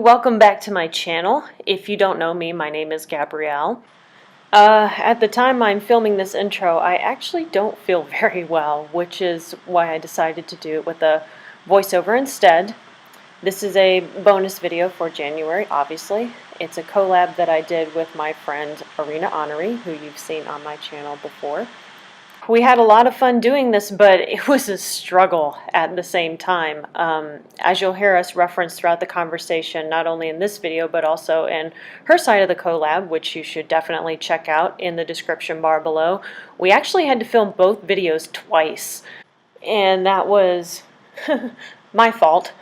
Welcome back to my channel. If you don't know me, my name is Gabrielle. At the time I'm filming this intro, I actually don't feel very well, which is why I decided to do it with a voiceover instead. This is a bonus video for January, obviously. It's a collab that I did with my friend Arina Anari, who you've seen on my channel before. We had a lot of fun doing this, but it was a struggle at the same time. As you'll hear us reference throughout the conversation, not only in this video, but also in her side of the collab, which you should definitely check out in the description bar below, we actually had to film both videos twice, and that was my fault.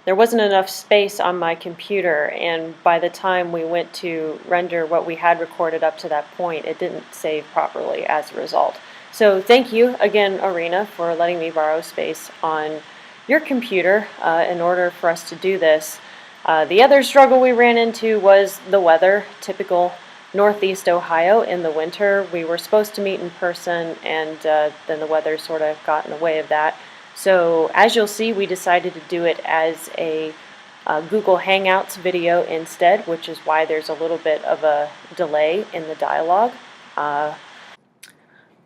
There wasn't enough space on my computer, and by the time we went to render what we had recorded up to that point, it didn't save properly as a result. So thank you again, Arina, for letting me borrow space on your computer in order for us to do this. The other struggle we ran into was the weather. Typical Northeast Ohio in the winter. We were supposed to meet in person, and then the weather sort of got in the way of that. So as you'll see, we decided to do it as a Google Hangouts video instead, which is why there's a little bit of a delay in the dialogue. But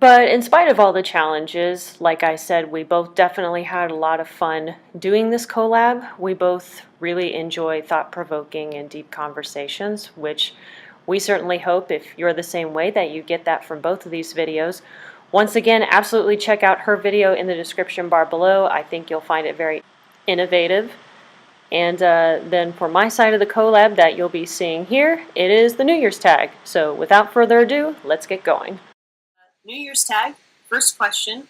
in spite of all the challenges, like I said, we both definitely had a lot of fun doing this collab. We both really enjoy thought-provoking and deep conversations, which we certainly hope, if you're the same way, that you get that from both of these videos. Once again, absolutely check out her video in the description bar below. I think you'll find it very innovative. And then for my side of the collab that you'll be seeing here, it is the New Year's tag. So without further ado, let's get going. New Year's tag, first question.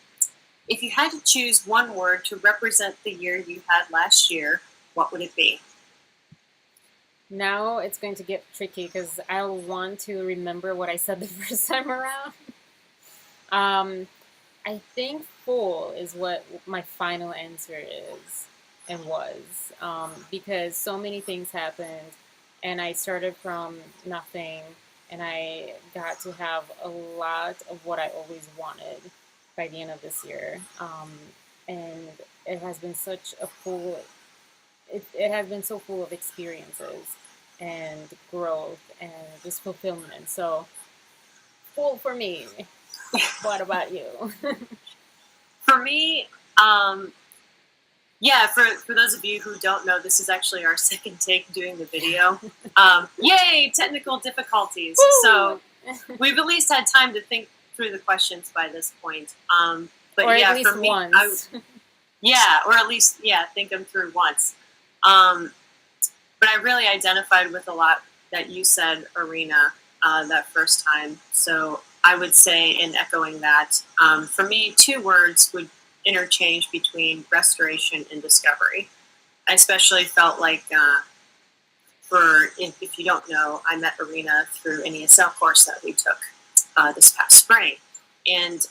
If you had to choose one word to represent the year you had last year, what would it be? Now it's going to get tricky because I want to remember what I said the first time around. I think full is what my final answer is and was, because so many things happened and I started from nothing and I got to have a lot of what I always wanted by the end of this year. And it has been such a full, it has been so full of experiences and growth and just fulfillment. So full for me. What about you? For me, yeah, for those of you who don't know, this is actually our second take doing the video. Yay, technical difficulties. Woo! So we've at least had time to think through the questions by this point. But or yeah, at least for me, once. yeah, or at least, yeah, think them through once. But I really identified with a lot that you said, Arina, that first time. So I would say, in echoing that, for me, two words would interchange between restoration and discovery. I especially felt like, if you don't know, I met Arina through an ESL course that we took this past spring. And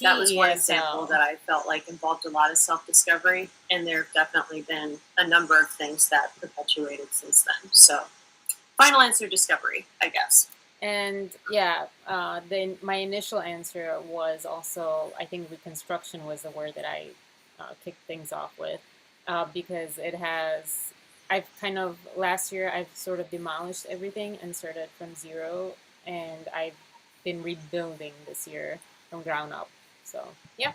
that was one example that I felt like involved a lot of self-discovery, and there have definitely been a number of things that perpetuated since then. So, final answer, discovery, I guess. And yeah, my initial answer was also, I think reconstruction was the word that I kicked things off with, because last year I've sort of demolished everything and started from zero, and I've been rebuilding this year from ground up. So, yeah.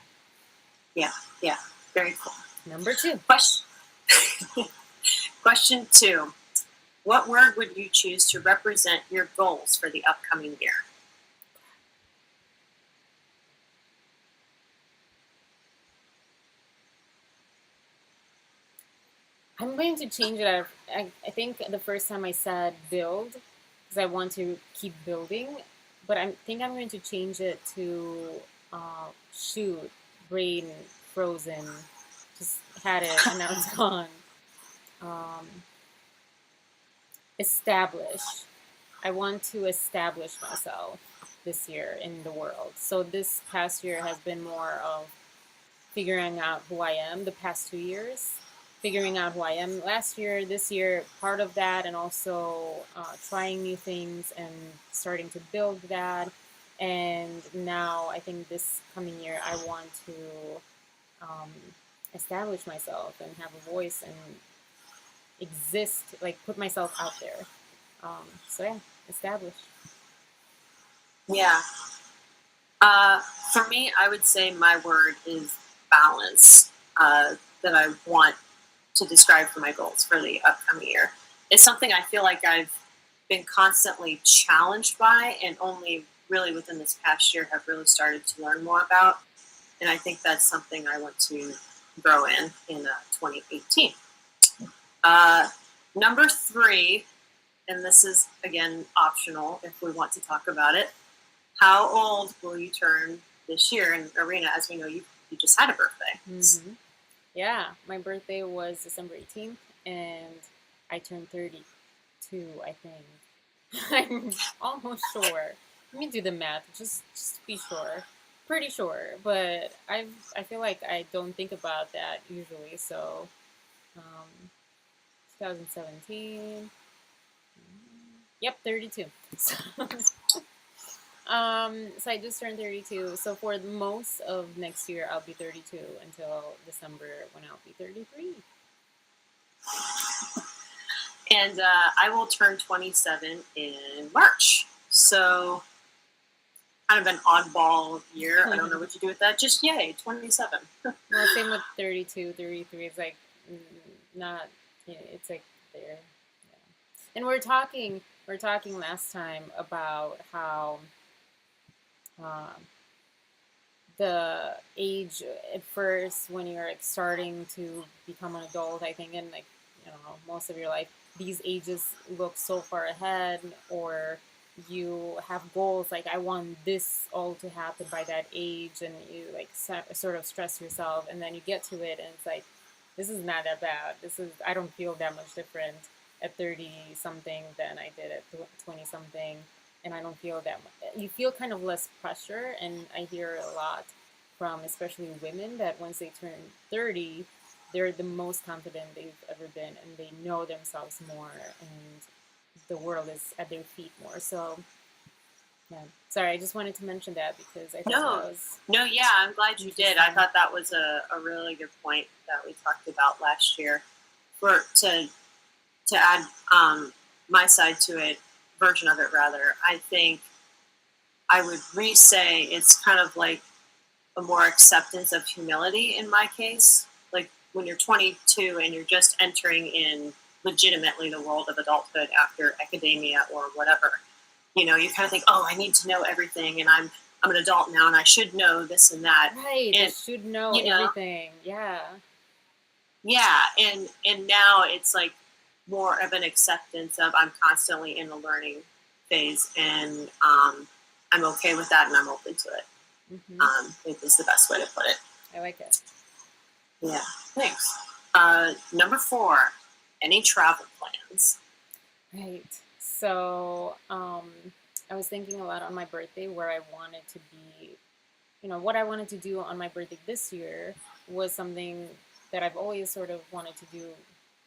Yeah, very cool. Number two. Question two. What word would you choose to represent your goals for the upcoming year? I'm going to change it. I think the first time I said build, because I want to keep building, but I think I'm going to change it to shoot, brain frozen, just had it and now it's gone. Establish. I want to establish myself this year in the world. So this past year has been more of figuring out who I am. The past 2 years, figuring out who I am. Last year, this year, part of that, and also trying new things and starting to build that. And now I think this coming year, I want to establish myself and have a voice and exist, like put myself out there. So yeah, established. Yeah. For me, I would say my word is balance, that I want to describe for my goals for the upcoming year. It's something I feel like I've been constantly challenged by, and only really within this past year have really started to learn more about. And I think that's something I want to grow in 2018. Uh, Number three, and this is again optional if we want to talk about it. How old will you turn this year? And Arina, as we know, you just had a birthday. Mm-hmm. Yeah, my birthday was December 18th, and I turned 32, I think. I'm almost sure. Let me do the math, just to be sure. Pretty sure, but I feel like I don't think about that usually. So, 2017. Yep, 32. So I just turned 32. So for most of next year, I'll be 32 until December when I'll be 33. And I will turn 27 in March. So kind of an oddball year. I don't know what you do with that. Just yay, 27. Well, same with 32, 33. It's like not. It's like there. Yeah. And we're talking last time about how the age at first when you're like starting to become an adult, I think, in like, I don't know, most of your life, these ages look so far ahead, or you have goals like I want this all to happen by that age, and you like sort of stress yourself, and then you get to it and it's like, this is not that bad. I don't feel that much different at 30 something than I did at 20 something, and I don't feel that much. You feel kind of less pressure, and I hear a lot from especially women that once they turn 30, they're the most confident they've ever been, and they know themselves more, and the world is at their feet more. So, yeah. Sorry, I just wanted to mention that because I thought No, that was no, yeah, I'm glad you did. I thought that was a really good point that we talked about last year. For to add my side to it, version of it rather, I think I would re-say it's kind of like a more acceptance of humility in my case. Like when you're 22 and you're just entering in legitimately the world of adulthood after academia or whatever, you kind of think, oh, I need to know everything, and I'm an adult now, and I should know this and that. right. I And should know you know, everything. Yeah. yeah, and now it's like more of an acceptance of I'm constantly in a learning phase, and I'm okay with that, and I'm open to it. Hmm. I think is the best way to put it. I like it. Yeah, thanks. Number four, any travel plans? Right. So, I was thinking a lot on my birthday where I wanted to be, what I wanted to do on my birthday this year was something that I've always sort of wanted to do.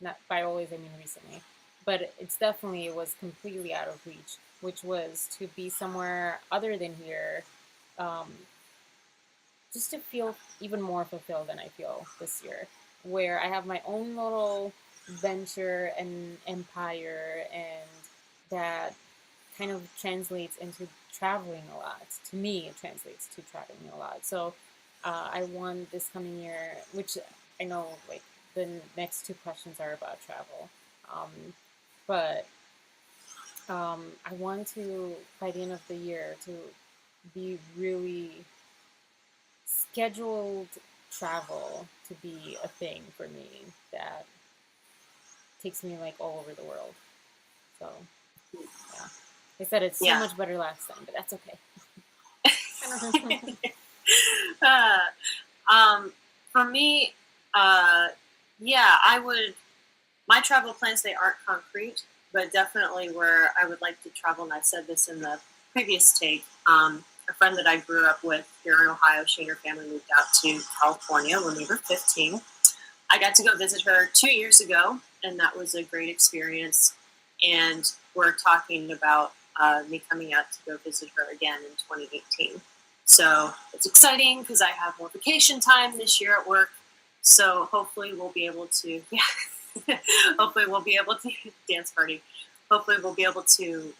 Not by always, I mean recently, but it was completely out of reach, which was to be somewhere other than here, um, just to feel even more fulfilled than I feel this year, where I have my own little venture and empire, and that kind of translates into traveling a lot. To me, it translates to traveling a lot. So I want this coming year, which I know like the next two questions are about travel, but I want to, by the end of the year, to be really scheduled travel to be a thing for me that takes me like all over the world. So yeah, they said it's so Yeah. much better last time, but that's okay. uh, for me, yeah, I would. My travel plans, they aren't concrete, but definitely where I would like to travel. And I said this in the previous take. A friend that I grew up with here in Ohio, she and her family moved out to California when we were 15. I got to go visit her 2 years ago, and that was a great experience. And we're talking about me coming out to go visit her again in 2018. So it's exciting because I have more vacation time this year at work. So hopefully we'll be able to, yeah. hopefully we'll be able to dance party. Hopefully we'll be able to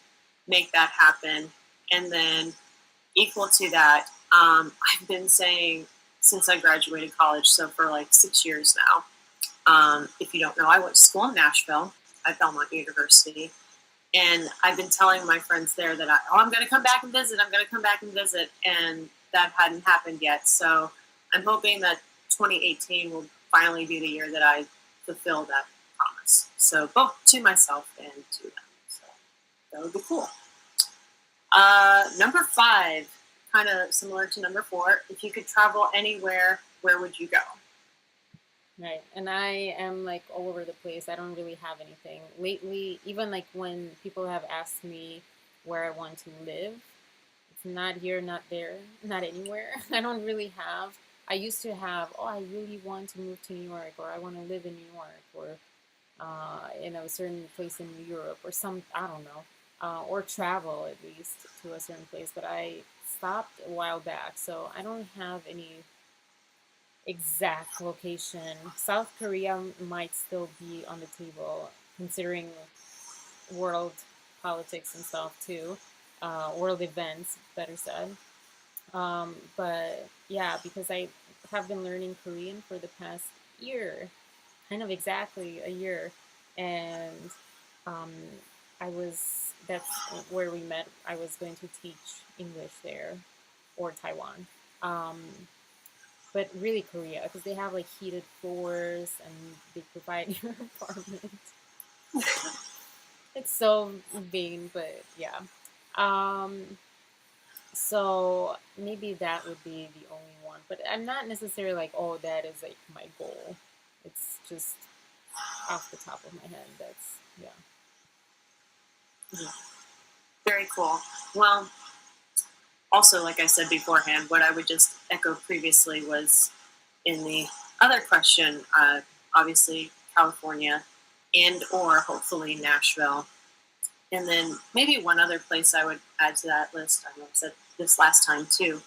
make that happen. And then equal to that, I've been saying since I graduated college, so for like 6 years now. If you don't know, I went to school in Nashville at Belmont University, and I've been telling my friends there that I'm going to come back and visit. I'm going to come back and visit, and that hadn't happened yet. So I'm hoping that 2018 will finally be the year that I fulfill that promise. So both to myself and to them. So that would be cool. Number 5, kind of similar to number 4. If you could travel anywhere, where would you go? Right. And I am like all over the place. I don't really have anything. Lately, even like when people have asked me where I want to live, it's not here, not there, not anywhere. I don't really have. I used to have, oh, I really want to move to New York, or I want to live in New York, or in a certain place in Europe, or some, I don't know, or travel at least to a certain place. But I stopped a while back, so I don't have any exact location. South Korea might still be on the table, considering world politics and stuff too, world events, better said. But yeah, because I have been learning Korean for the past year, kind of exactly a year, and um, that's where we met. I was going to teach English there, or Taiwan. Um, but really Korea, because they have like heated floors and they provide your apartment. It's so vain, but yeah. Um, so maybe that would be the only one, but I'm not necessarily like, oh, that is like my goal. It's just off the top of my head. That's yeah. Very cool. Well, also, like I said beforehand, what I would just echo previously was in the other question, obviously California and or hopefully Nashville. And then maybe one other place I would add to that list, I know I said this last time too,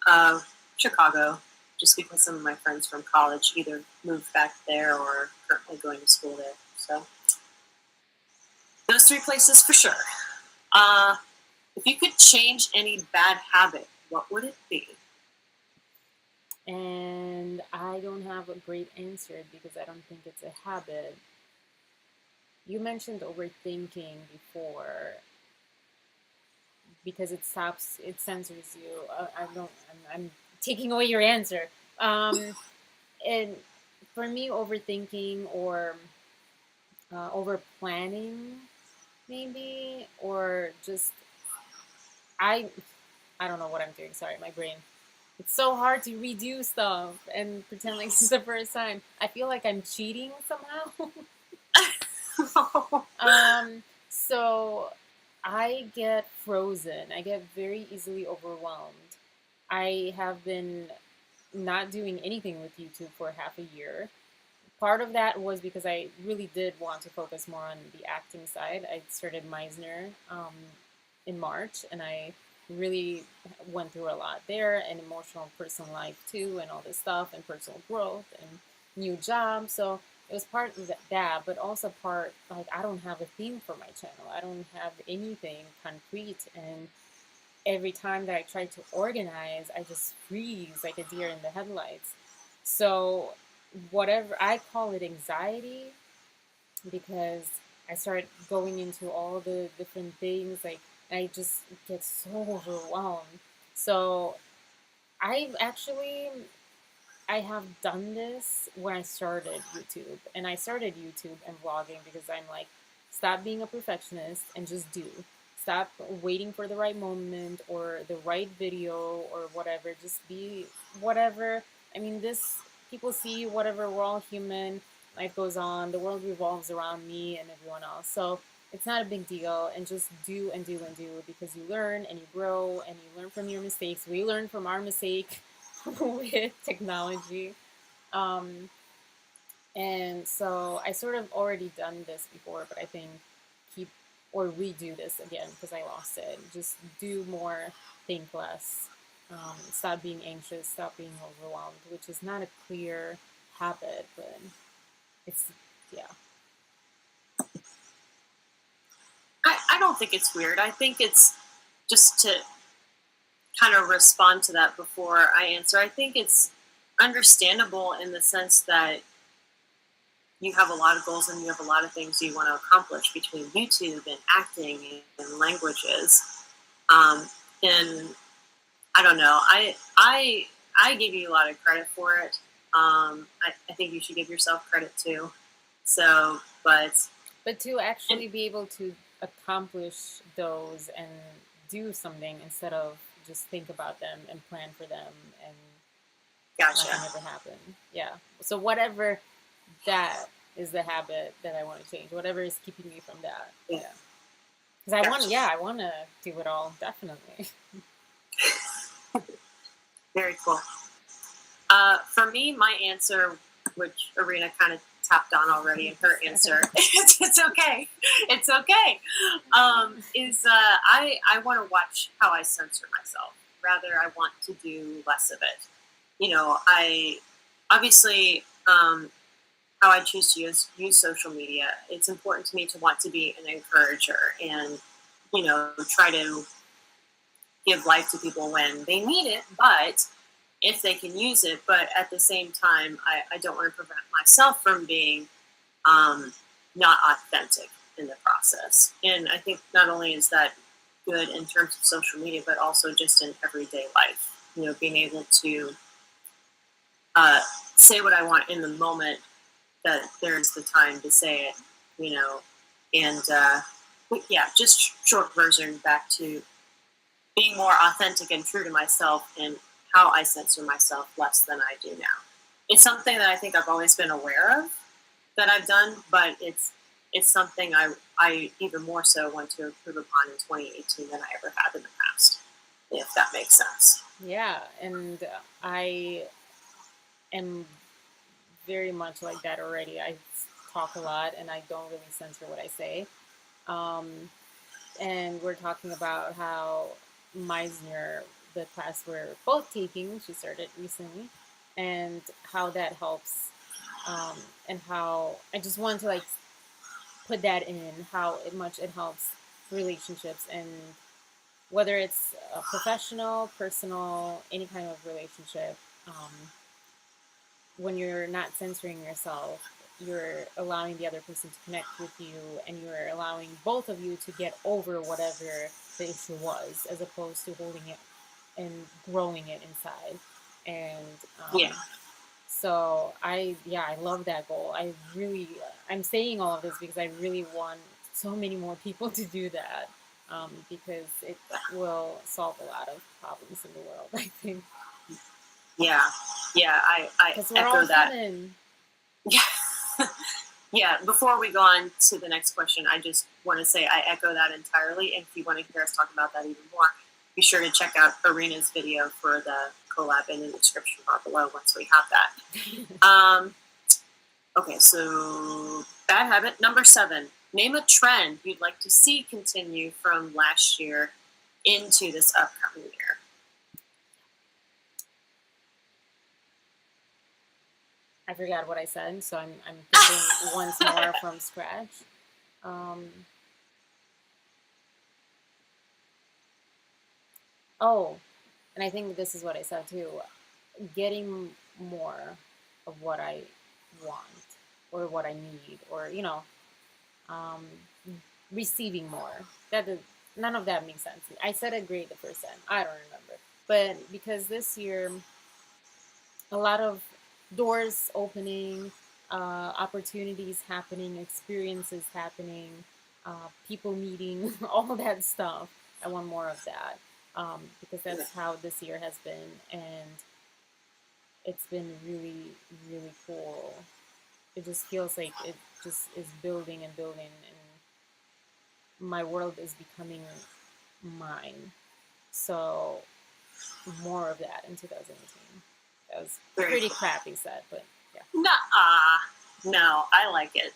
uh, Chicago, just because some of my friends from college either moved back there or currently going to school there. So those 3 places for sure. Uh, if you could change any bad habit, what would it be? And I don't have a great answer because I don't think it's a habit. You mentioned overthinking before because it censors you. I don't. I'm taking away your answer. And for me, overthinking or over planning, maybe, or just I I don't know what I'm doing. Sorry, my brain. It's so hard to redo stuff and pretend like it's the first time. I feel like I'm cheating somehow. So I get frozen. I get very easily overwhelmed. I have been not doing anything with YouTube for half a year. Part of that was because I really did want to focus more on the acting side. I started Meisner in March, and I really went through a lot there, and emotional personal life too, and all this stuff, and personal growth, and new job. So it was part of that, but also part like I don't have a theme for my channel. I don't have anything concrete, and every time that I try to organize, I just freeze like a deer in the headlights. So whatever I call it anxiety because I start going into all the different things like I just get so overwhelmed. So I actually I have done this when I started YouTube, and I started YouTube and vlogging because I'm like, stop being a perfectionist and just do. Stop waiting for the right moment or the right video or whatever. Just be whatever. I mean, this people see whatever. We're all human. Life goes on. The world revolves around me and everyone else. So it's not a big deal, and just do and do and do because you learn and you grow and you learn from your mistakes. We learn from our mistake with technology. Um, and so I sort of already done this before, but I think keep or redo this again because I lost it. Just do more, think less. Stop being anxious, stop being overwhelmed, which is not a clear habit, but it's, yeah. think it's weird. I think it's, just to kind of respond to that before I answer, I think it's understandable in the sense that you have a lot of goals and you have a lot of things you want to accomplish between YouTube and acting and languages. And I don't know. I give you a lot of credit for it. I think you should give yourself credit too. So, But to actually be able to accomplish those and do something instead of just think about them and plan for them and gotcha. nothing ever happen. Yeah. So whatever that is the habit that I want to change, whatever is keeping me from that. Yeah. Because I want to do it all, definitely. Very cool. For me, my answer, which Arina kind of tapped on already in her answer, it's okay. It's okay. Is I want to watch how I censor myself. Rather, I want to do less of it. You know, I obviously how I choose to use social media. It's important to me to want to be an encourager and, you know, try to give life to people when they need it, but if they can use it. But at the same time, I don't want to prevent myself from being not authentic in the process. And I think not only is that good in terms of social media, but also just in everyday life, you know, being able to say what I want in the moment that there's the time to say it, you know. And yeah, just short version back to being more authentic and true to myself and how I censor myself less than I do now. It's something that I think I've always been aware of that I've done, but it's something I even more so want to improve upon in 2018 than I ever have in the past, if that makes sense. Yeah, and I am very much like that already. I talk a lot and I don't really censor what I say. And we're talking about how Meisner, the class we're both taking, she started recently, and how that helps, and how I just want to like put that in how much it helps relationships, and whether it's professional, personal, any kind of relationship. When you're not censoring yourself, you're allowing the other person to connect with you, and you're allowing both of you to get over whatever the issue was, as opposed to holding it and growing it inside. And Yeah. so I love that goal. I'm saying all of this because I really want so many more people to do that, because it will solve a lot of problems in the world, I think. Yeah, I Because we're echo all that. human. Yeah. Yeah, before we go on to the next question, I just want to say I echo that entirely. And if you want to hear us talk about that even more, be sure to check out Arina's video for the collab in the description bar below once we have that. Okay, so bad habit number 7. Name a trend you'd like to see continue from last year into this upcoming year. I forgot what I said, so I'm thinking once more from scratch. Oh, and I think this is what I said too. Getting more of what I want or what I need, or um, receiving more. None of that makes sense. I said it great the first time. I don't remember, but because this year a lot of doors opening, opportunities happening, experiences happening, people meeting, all that stuff. I want more of that, because that's how this year has been, and it's been really, really cool. It just feels like it just is building and building, and my world is becoming mine. So more of that in 2018. That was pretty crappy set, but yeah. No, I like it.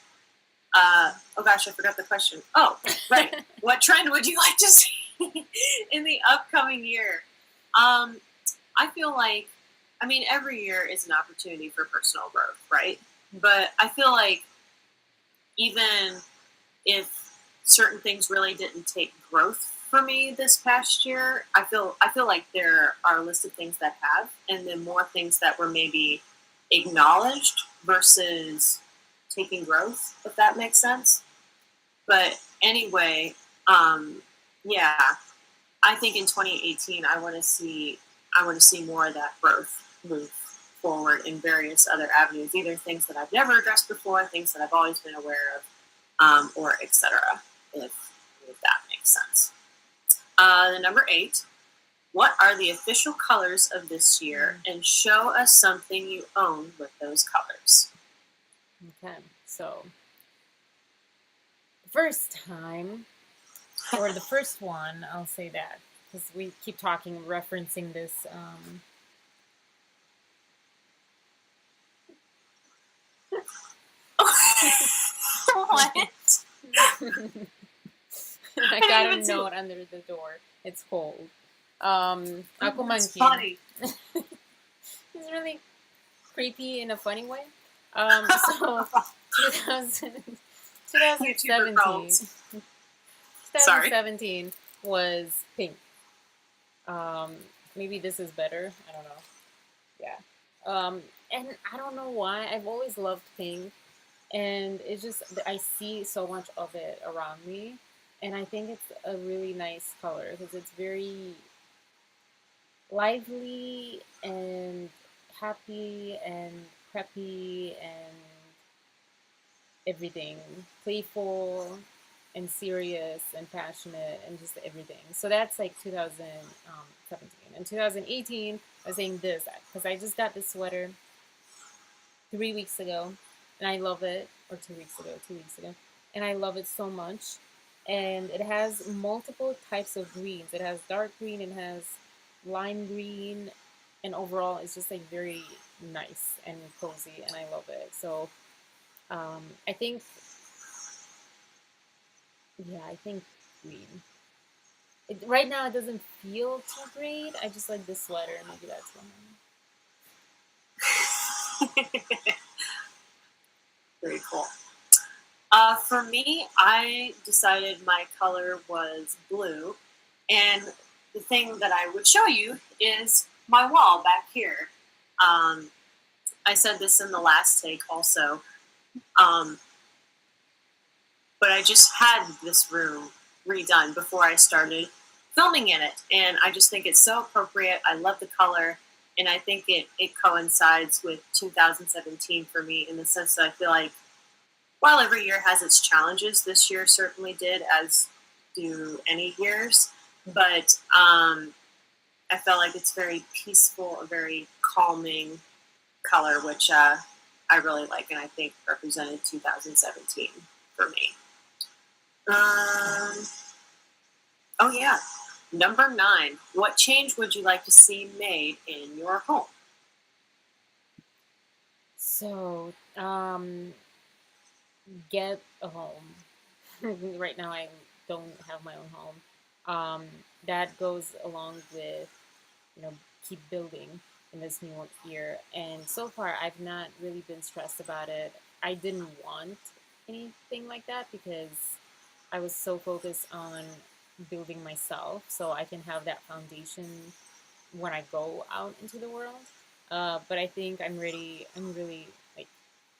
Oh gosh, I forgot the question. Oh, right. What trend would you like to see in the upcoming year? I feel like, I mean, every year is an opportunity for personal growth, right? But I feel like even if certain things really didn't take growth for me this past year. I feel like there are a list of things that have, and then more things that were maybe acknowledged versus taking growth, if that makes sense. But anyway, yeah, I think in 2018 I want to see more of that growth move forward in various other avenues, either things that I've never addressed before, things that I've always been aware of, or etc. If that makes sense. The number 8. What are the official colors of this year, and show us something you own with those colors? Okay, so the first time, or the first one, I'll say that, because we keep referencing this. What? I got a note under the door. It's cold. Ako That's funny. It's really creepy in a funny way. So 2017 was pink. Maybe this is better. I don't know. Yeah. And I don't know why. I've always loved pink. And it's just, I see so much of it around me. And I think it's a really nice color because it's very lively and happy and preppy and everything, playful and serious and passionate and just everything. So that's like 2017. In 2018, I was saying this because I just got this sweater 3 weeks ago and I love it, or 2 weeks ago, and I love it so much. And it has multiple types of greens. It has dark green, it has lime green, and overall it's just like very nice and cozy, and I love it. So I think, yeah, I think green. Right now it doesn't feel too great. I just like this sweater. Maybe that's why. Very cool. For me, I decided my color was blue, and the thing that I would show you is my wall back here. I said this in the last take also, but I just had this room redone before I started filming in it, and I just think it's so appropriate. I love the color, and I think it coincides with 2017 for me in the sense that I feel like while every year has its challenges, this year certainly did, as do any years. But I felt like it's very peaceful, a very calming color, which I really like, and I think represented 2017 for me. Oh yeah, number 9. What change would you like to see made in your home? So, get a home. Right now, I don't have my own home. That goes along with, keep building in this new year. And so far, I've not really been stressed about it. I didn't want anything like that because I was so focused on building myself so I can have that foundation when I go out into the world. But I think I'm ready. I'm really like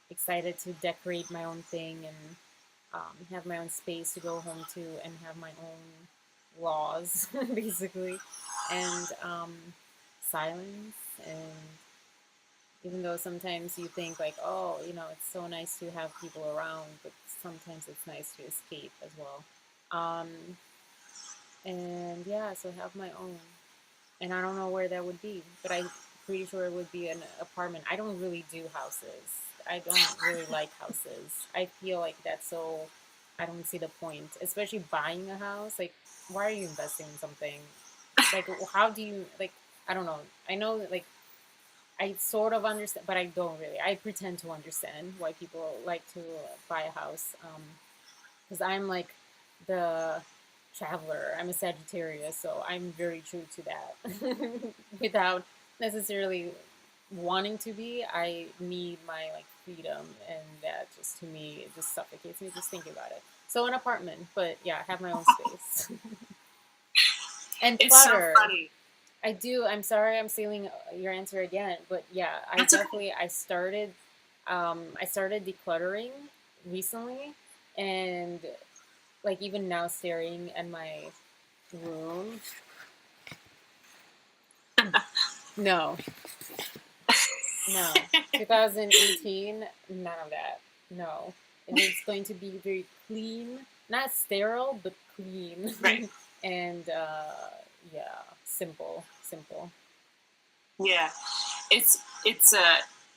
excited to decorate my own thing and have my own space to go home to and have my own laws, basically, and silence. And even though sometimes you think like, oh, it's so nice to have people around, but sometimes it's nice to escape as well. Um, and yeah, so have my own. And I don't know where that would be, but I'm pretty sure it would be an apartment. I don't really do houses. I don't really like houses. I feel like that's so. I don't see the point, especially buying a house. Like, why are you investing in something? Like, how do you like? I don't know. I know like I sort of understand, but I don't really. I pretend to understand why people like to buy a house. Because I'm like the traveler. I'm a Sagittarius, so I'm very true to that. Without necessarily wanting to be, I need my like freedom, and that just to me it just suffocates me just thinking about it. So an apartment, but yeah, I have my own space. And It's so clutter. funny. I do. I'm sorry, I'm stealing your answer again, but yeah, That's okay. I started decluttering recently, and like even now, staring at my room. No, no. 2018, none of that. No, and it's going to be very clean, not sterile, but clean, Right. and yeah, simple, simple. Yeah. It's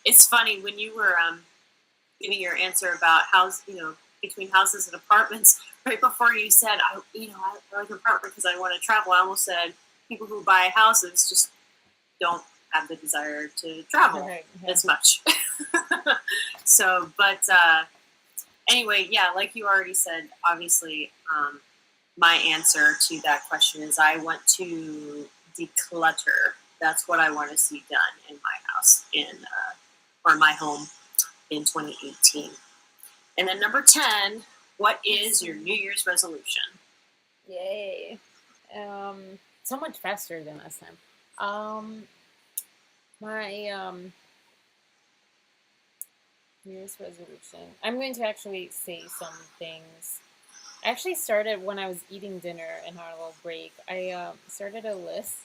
it's funny when you were giving your answer about house, between houses and apartments. Right before you said, I like an apartment because I want to travel. I almost said people who buy houses just don't have the desire to travel Right. Yeah. as much. So, but anyway, yeah, like you already said, obviously, my answer to that question is I want to declutter. That's what I want to see done in my house or my home in 2018. And then number 10, what is your New Year's resolution? Yay. So much faster than last time. My New Year's resolution. I'm going to actually say some things. I actually started when I was eating dinner and had a little break. I started a list,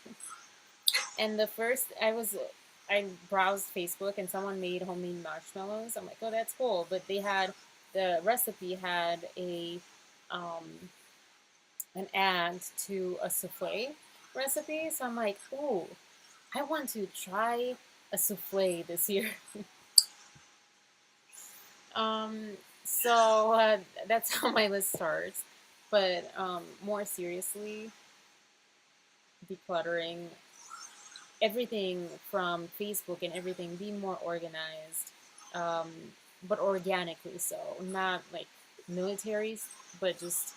and I browsed Facebook and someone made homemade marshmallows. I'm like, oh, that's cool. But the recipe had um, an ad to a souffle recipe. So I'm like, oh, I want to try a souffle this year. um, so that's how my list starts. But more seriously, decluttering everything from Facebook and everything, be more organized, um, but organically so, not like militaries, but just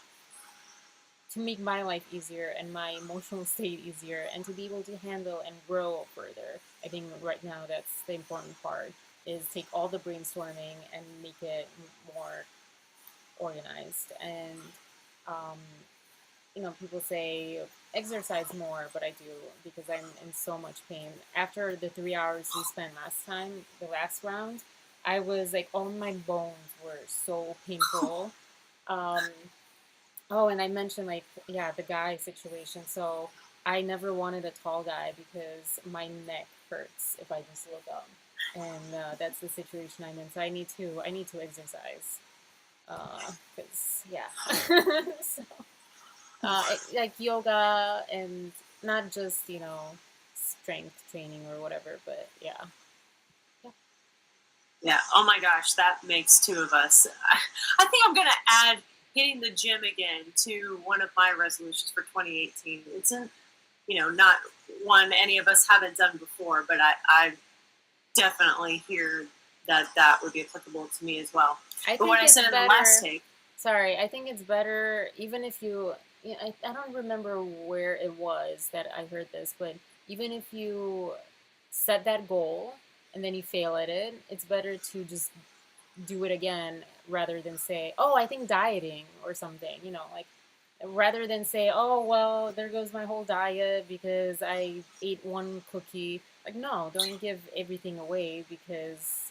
to make my life easier and my emotional state easier and to be able to handle and grow further. I think right now that's the important part is take all the brainstorming and make it more organized. And um, people say exercise more, but I do because I'm in so much pain. After the 3 hours we spent last time, the last round, I was like, all my bones were so painful. Um, oh, and I mentioned like, yeah, the guy situation. So I never wanted a tall guy because my neck hurts if I just look up, and that's the situation I'm in. So I need to exercise because yeah. So, like yoga and not just strength training or whatever, but yeah. Yeah. Oh my gosh, that makes two of us. I think I'm going to add hitting the gym again to one of my resolutions for 2018. It's not one any of us haven't done before, but I definitely hear that would be applicable to me as well. But what I said in the last take. Sorry, I think it's better even if you. I don't remember where it was that I heard this, but even if you set that goal and then you fail at it, it's better to just do it again rather than say, "Oh, I think dieting or something." Like rather than say, "Oh, well, there goes my whole diet because I ate one cookie." Like, no, don't give everything away because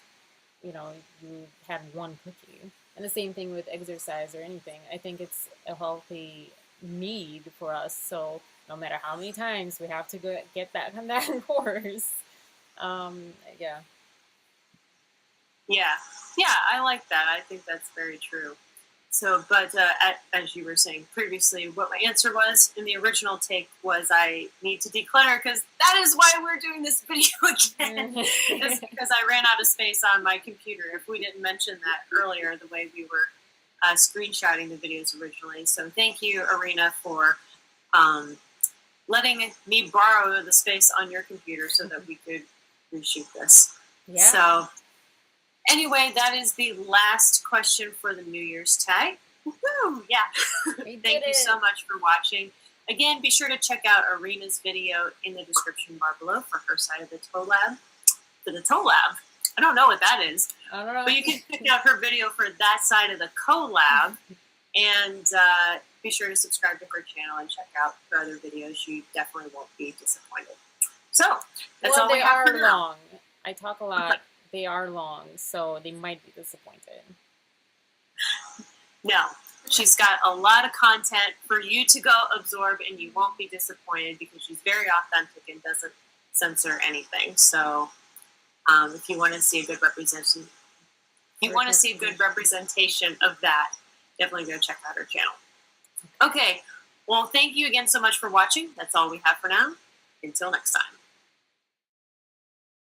you know you had one cookie. And the same thing with exercise or anything. I think it's a healthy need for us. So no matter how many times we have to go get back on that course. Yeah. Yeah, yeah, I like that. I think that's very true. So, but as you were saying previously, what my answer was in the original take was I need to declutter because that is why we're doing this video again. It's because I ran out of space on my computer. If we didn't mention that earlier, the way we were screenshotting the videos originally. So thank you, Arina, for letting me borrow the space on your computer so that we could reshoot this. Yeah. So anyway, that is the last question for the New Year's tag. Woohoo! Yeah. Thank you so much for watching. Again, be sure to check out Arina's video in the description bar below for her side of the collab. For the collab. I don't know what that is. I don't know. But you can check out her video for that side of the collab. And be sure to subscribe to her channel and check out her other videos. You definitely won't be disappointed. So that's all we have for now. They are long. I talk a lot. They are long, so they might be disappointed. No, she's got a lot of content for you to go absorb, and you won't be disappointed because she's very authentic and doesn't censor anything. So if you want to see a good representation, of that, definitely go check out her channel. Okay, well, thank you again so much for watching. That's all we have for now. Until next time.